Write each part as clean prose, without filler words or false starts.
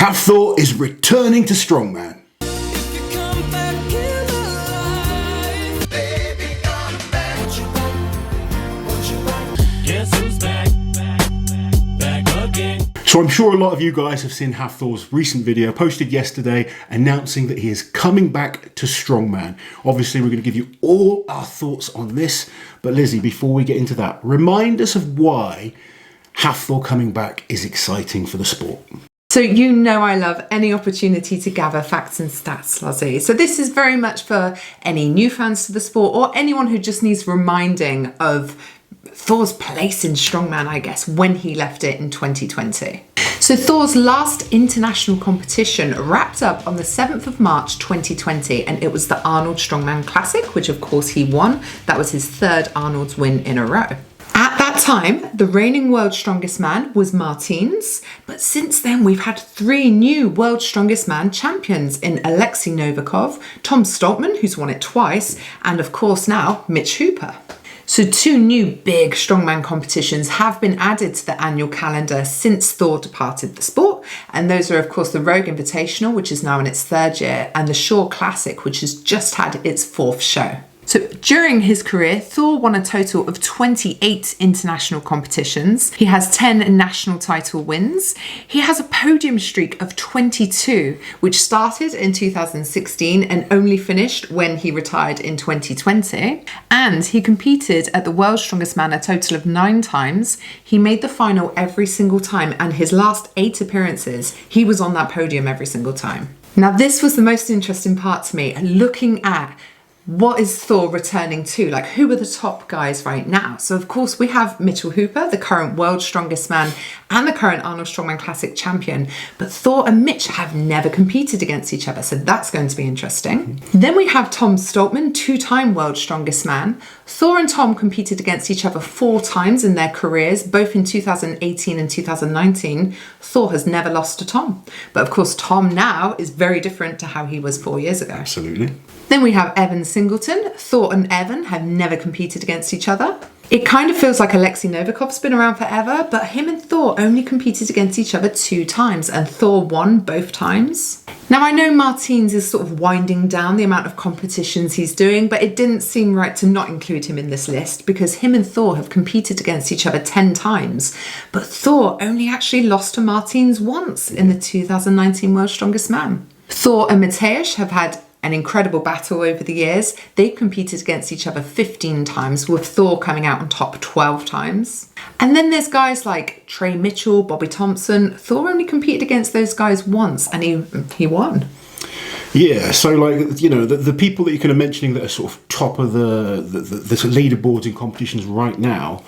Have Thor is returning to Strongman. So I'm sure a lot of you guys have seen Have Thor's recent video posted yesterday announcing that he is coming back to Strongman. Obviously, we're going to give you all our thoughts on this. But Lizzie, before we get into that, remind us of why Have Thor coming back is exciting for the sport. So you know I love any opportunity to gather facts and stats, Lizzie. So this is very much for any new fans to the sport or anyone who just needs reminding of Thor's place in Strongman, I guess, when he left it in 2020. So Thor's last international competition wrapped up on the 7th of March 2020, and it was the Arnold Strongman Classic, which of course he won. That was his third Arnold's win in a row. At that time, the reigning world's strongest man was Martins, but since then we've had 3 new world's strongest man champions in Alexei Novikov, Tom Stoltman, who's won it twice, and of course now Mitch Hooper. So 2 new big strongman competitions have been added to the annual calendar since Thor departed the sport, and those are of course the Rogue Invitational, which is now in its 3rd year, and the Shore Classic, which has just had its 4th show. So during his career, Thor won a total of 28 international competitions. He has 10 national title wins. He has a podium streak of 22, which started in 2016 and only finished when he retired in 2020. And he competed at the World's Strongest Man a total of 9 times. He made the final every single time, and his last 8 appearances, he was on that podium every single time. Now, this was the most interesting part to me, looking at what is Thor returning to? Like, who are the top guys right now? So, of course, we have Mitchell Hooper, the current world's strongest man and the current Arnold Strongman Classic champion. But Thor and Mitch have never competed against each other, so that's going to be interesting. Then we have Tom Stoltman, 2-time world's strongest man. Thor and Tom competed against each other 4 times in their careers, both in 2018 and 2019. Thor has never lost to Tom. But, of course, Tom now is very different to how he was 4 years ago. Absolutely. Then we have Evan Singleton. Thor and Evan have never competed against each other. It kind of feels like Alexei Novikov's been around forever, but him and Thor only competed against each other 2 times, and Thor won both times. Now, I know Martins is sort of winding down the amount of competitions he's doing, but it didn't seem right to not include him in this list because him and Thor have competed against each other 10 times, but Thor only actually lost to Martins once in the 2019 World's Strongest Man. Thor and Mateusz have had an incredible battle over the years. They've competed against each other 15 times, with Thor coming out on top 12 times. And then there's guys like Trey Mitchell, Bobby Thompson. Thor only competed against those guys once, and he won. Yeah, so like, you know, the people that you're kind of mentioning that are sort of top of the leaderboards in competitions right now,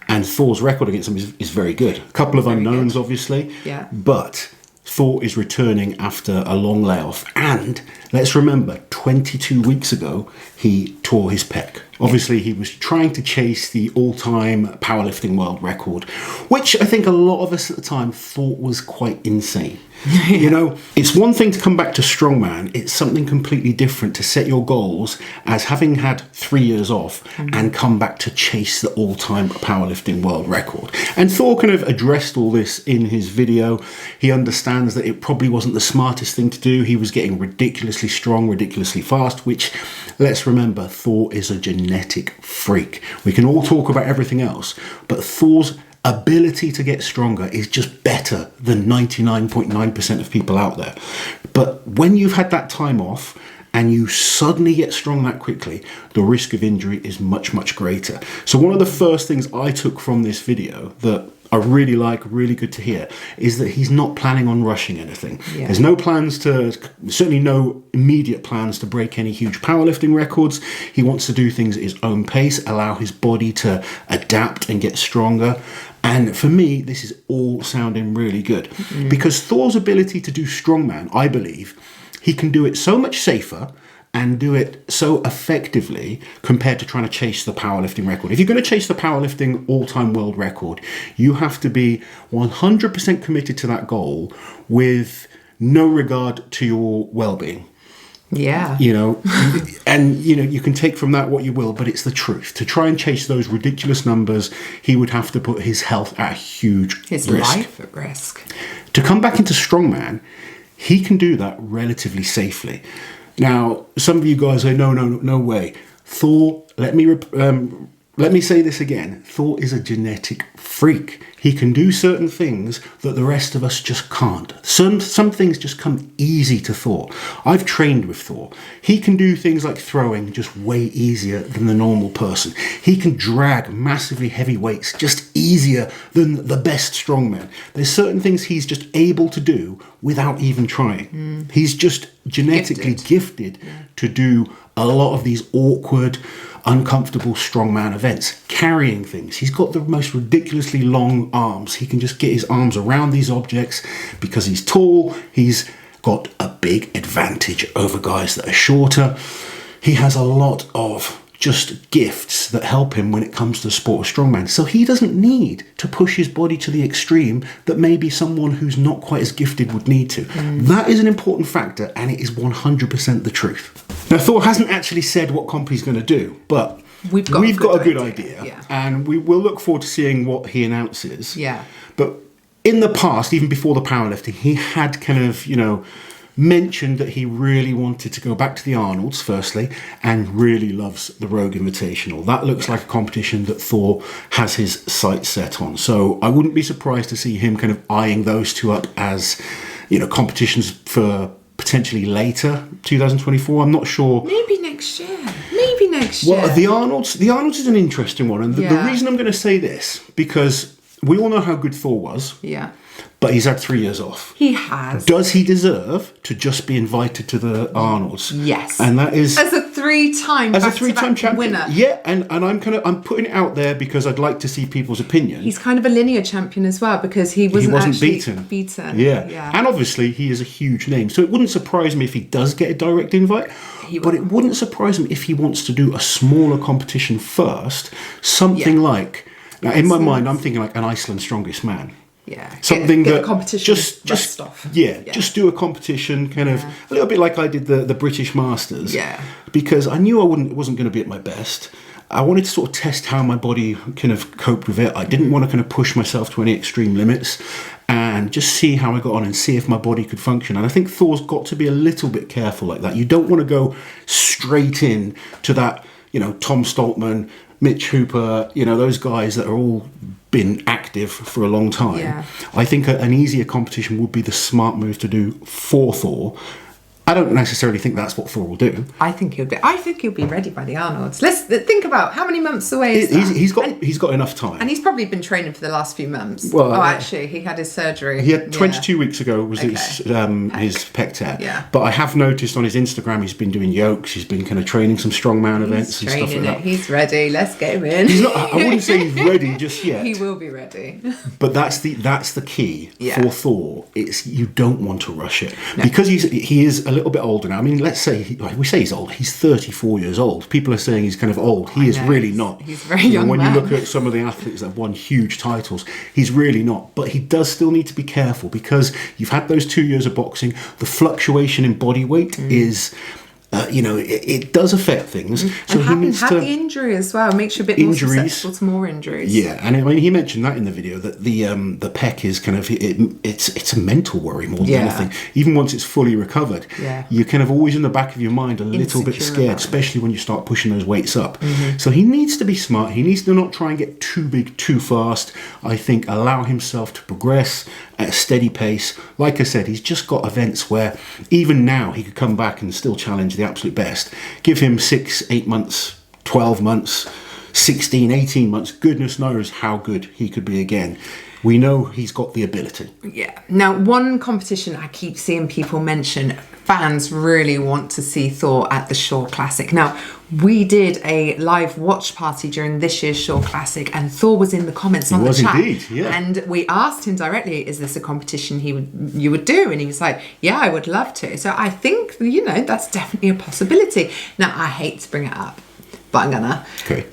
and Thor's record against them is very good. A couple of unknowns, obviously, yeah, but Thor is returning after a long layoff, and let's remember 22 weeks ago he tore his pec. Obviously he was trying to chase the all-time powerlifting world record, which I think a lot of us at the time thought was quite insane. You know, it's one thing to come back to Strongman, it's something completely different to set your goals as having had 3 years off and come back to chase the all-time powerlifting world record. And Thor kind of addressed all this in his video. He understands that it probably wasn't the smartest thing to do. He was getting ridiculously strong, ridiculously fast, which, let's remember, Thor is a genetic freak. We can all talk about everything else, but Thor's ability to get stronger is just better than 99.9% of people out there. But when you've had that time off and you suddenly get strong that quickly, the risk of injury is much, much greater. So one of the first things I took from this video that I really like, really good to hear, is that he's not planning on rushing anything. Yeah. There's no plans to, certainly no immediate plans to break any huge powerlifting records. He wants to do things at his own pace, allow his body to adapt and get stronger. And for me, this is all sounding really good. Because Thor's ability to do strongman, I believe, he can do it so much safer and do it so effectively compared to trying to chase the powerlifting record. If you're going to chase the powerlifting all-time world record, you have to be 100% committed to that goal with no regard to your well-being. Yeah. You know, and, you know, you can take from that what you will, but it's the truth. To try and chase those ridiculous numbers, he would have to put his health at a huge His risk. life at risk. To come back into strongman, he can do that relatively safely. Now, some of you guys say, no way. Thor, let me say this again. Thor is a genetic freak. He can do certain things that the rest of us just can't. Some things just come easy to Thor. I've trained with Thor. He can do things like throwing just way easier than the normal person. He can drag massively heavy weights just easier than the best strongman. There's certain things he's just able to do without even trying. He's just genetically gifted to do a lot of these awkward, uncomfortable strongman events, carrying things. He's got the most ridiculously long arms. He can just get his arms around these objects because he's tall. He's got a big advantage over guys that are shorter. He has a lot of just gifts that help him when it comes to the sport of strongman. So he doesn't need to push his body to the extreme that maybe someone who's not quite as gifted would need to. That is an important factor, and it is 100% the truth. Now, Thor hasn't actually said what comp he's going to do, but we've got a good idea. And we will look forward to seeing what he announces. Yeah. But in the past, even before the powerlifting, he had kind of, you know, mentioned that he really wanted to go back to the Arnolds firstly, and really loves the Rogue Invitational. That looks like a competition that Thor has his sights set on. So I wouldn't be surprised to see him kind of eyeing those two up as, you know, competitions for potentially later 2024. I'm not sure. Maybe next year. Well, the Arnolds is an interesting one, and the reason I'm going to say this, because we all know how good Thor was. Yeah. But he's had 3 years off. He has. Does he deserve to just be invited to the Arnolds? Yes. And that is as a three-time champion winner. Yeah, and I'm putting it out there because I'd like to see people's opinion. He's kind of a linear champion as well, because he wasn't actually beaten. Yeah. And obviously he is a huge name. So it wouldn't surprise me if he does get a direct invite. But it wouldn't surprise me if he wants to do a smaller competition first. Something like, now in my mind, I'm thinking like an Iceland Strongest Man. Yeah, something get that a competition just off. Just do a competition, kind of a little bit like I did the British Masters. Yeah, because I knew I wasn't going to be at my best. I wanted to sort of test how my body kind of coped with it. I didn't want to kind of push myself to any extreme limits, and just see how I got on and see if my body could function. And I think Thor's got to be a little bit careful like that. You don't want to go straight in to that, you know, Tom Stoltman, Mitch Hooper, you know, those guys that are all been active for a long time. Yeah. I think an easier competition would be the smart move to do for Thor. I don't necessarily think that's what Thor will do. I think he'll be ready by the Arnolds. Let's think about how many months away is that? He's got enough time. And he's probably been training for the last few months. Well, actually, he had his surgery. He had 22 weeks ago was his pec tear. Yeah. But I have noticed on his Instagram he's been doing yokes. He's been kind of training some strongman events and stuff like that. He's ready. Let's get him in. He's not. I wouldn't say he's ready just yet. He will be ready. But that's the key for Thor. It's you don't want to rush it because he is a little bit older now. I mean, let's say we say he's old. He's 34 years old. People are saying he's kind of old. He is really not. He's very young. When you look at some of the athletes that have won huge titles, he's really not. But he does still need to be careful because you've had those 2 years of boxing. The fluctuation in body weight is. It does affect things. So and the injury as well. Makes you a bit more susceptible to more injuries. Yeah, and I mean, he mentioned that in the video that the pec is kind of it's a mental worry more than anything. Even once it's fully recovered, you're kind of always in the back of your mind a little bit scared, especially when you start pushing those weights up. So he needs to be smart. He needs to not try and get too big too fast. I think allow himself to progress at a steady pace. Like I said, he's just got events where even now he could come back and still challenge the absolute best. Give him 6, 8 months, 12 months, 16, 18 months. Goodness knows how good he could be again. We know he's got the ability. Yeah. Now, one competition I keep seeing people mention, fans really want to see Thor at the Shore Classic. Now, we did a live watch party during this year's Shore Classic, and Thor was in the comments on the chat. Indeed, yeah. And we asked him directly, is this a competition you would do? And he was like, yeah, I would love to. So I think, that's definitely a possibility. Now, I hate to bring it up, but I'm gonna. Okay.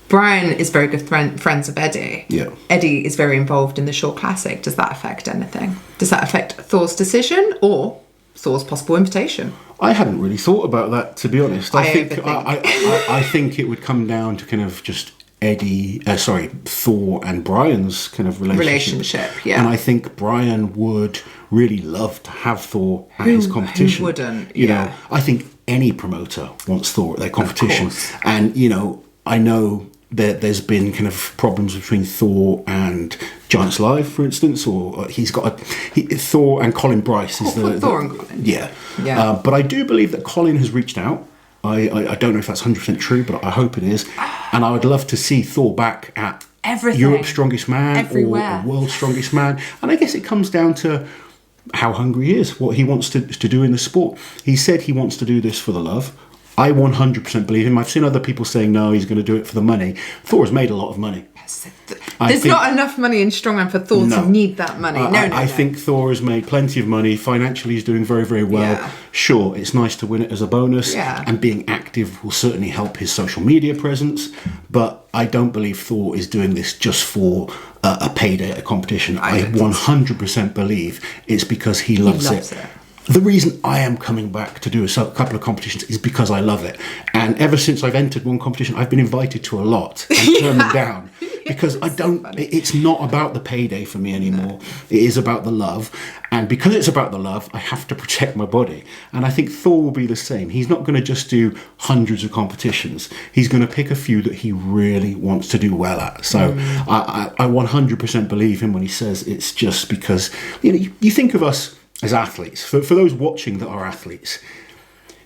Brian is very good friends of Eddie. Yeah. Eddie is very involved in the Shore Classic. Does that affect anything? Does that affect Thor's decision or Thor's possible invitation. I hadn't really thought about that, to be honest. I think overthink. I think it would come down to kind of just Thor and Brian's kind of relationship. Yeah. And I think Brian would really love to have Thor at his competition. Who wouldn't? You know, I think any promoter wants Thor at their competition. Of course. And, you know, I know that there's been kind of problems between Thor and Giants Live, for instance, or Thor and Colin Bryce is Thor and Colin. Yeah. Yeah. But I do believe that Colin has reached out. I don't know if that's 100% true, but I hope it is. And I would love to see Thor back at Everything. Europe's Strongest Man Everywhere. or World's Strongest Man. And I guess it comes down to how hungry he is, what he wants to do in the sport. He said he wants to do this for the love. I 100% believe him. I've seen other people saying, no, he's going to do it for the money. Thor has made a lot of money. There's not enough money in Strongman for Thor to need that money. I think Thor has made plenty of money. Financially, he's doing very, very well. Yeah. Sure, it's nice to win it as a bonus. Yeah. And being active will certainly help his social media presence. But I don't believe Thor is doing this just for a payday at a competition. I 100% believe it's because he loves it. The reason I am coming back to do a couple of competitions is because I love it. And ever since I've entered one competition, I've been invited to a lot and turned them down. Because it's not about the payday for me anymore. No. It is about the love. And because it's about the love, I have to protect my body. And I think Thor will be the same. He's not going to just do hundreds of competitions. He's going to pick a few that he really wants to do well at. So I 100% believe him when he says it's just because, you know, you think of us as athletes. For those watching that are athletes,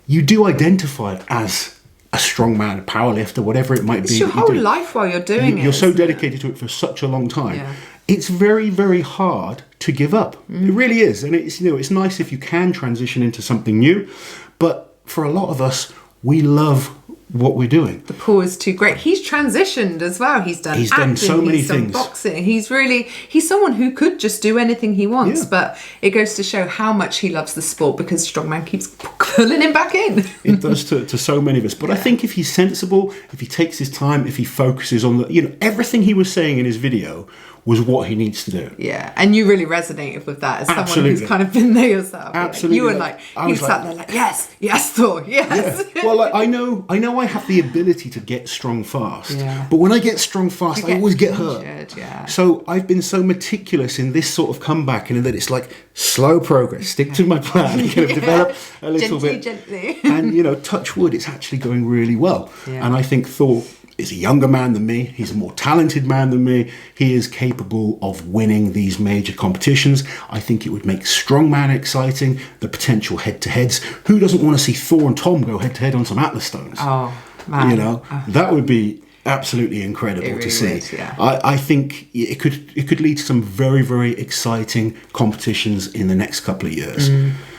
you do identify as a strongman, a powerlifter, whatever it might be. It's your whole life while you're doing it. You're so dedicated to it for such a long time. Yeah. It's very, very hard to give up. It really is. And it's, you know, it's nice if you can transition into something new. But for a lot of us, we love what we're doing. The pool is too great. He's transitioned as well. He's done acting, so many he's done things. Boxing. He's someone who could just do anything he wants, but it goes to show how much he loves the sport because Strongman keeps pulling him back in. It does to so many of us. But I think if he's sensible, if he takes his time, if he focuses on everything he was saying in his video was what he needs to do. Yeah, and you really resonated with that as someone who's kind of been there yourself. Absolutely. You were like, you sat there like, yes, Thor, yes. Yeah. Well, I know I have the ability to get strong fast, but when I get strong fast, I always get hurt. Yeah. So I've been so meticulous in this sort of comeback, and that it's like slow progress, stick to my plan, and kind of develop a little gently. And, you know, touch wood, it's actually going really well. Yeah. And I think Thor is a younger man than me. He's a more talented man than me. He is capable of winning these major competitions. I think it would make Strongman exciting, the potential head-to-heads. Who doesn't want to see Thor and Tom go head-to-head on some Atlas stones? Oh, man. You know, that would be absolutely incredible to see. Would, yeah. I think it could lead to some very, very exciting competitions in the next couple of years.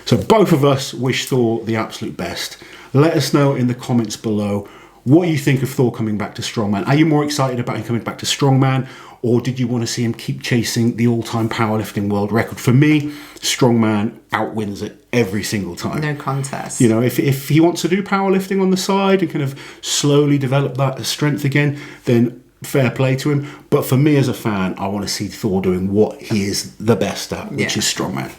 So both of us wish Thor the absolute best. Let us know in the comments below what you think of Thor coming back to Strongman. Are you more excited about him coming back to Strongman, or did you want to see him keep chasing the all-time powerlifting world record? For me, Strongman outwins it every single time. No contest. You know, if he wants to do powerlifting on the side and kind of slowly develop that strength again, then fair play to him. But for me as a fan, I want to see Thor doing what he is the best at, which is Strongman.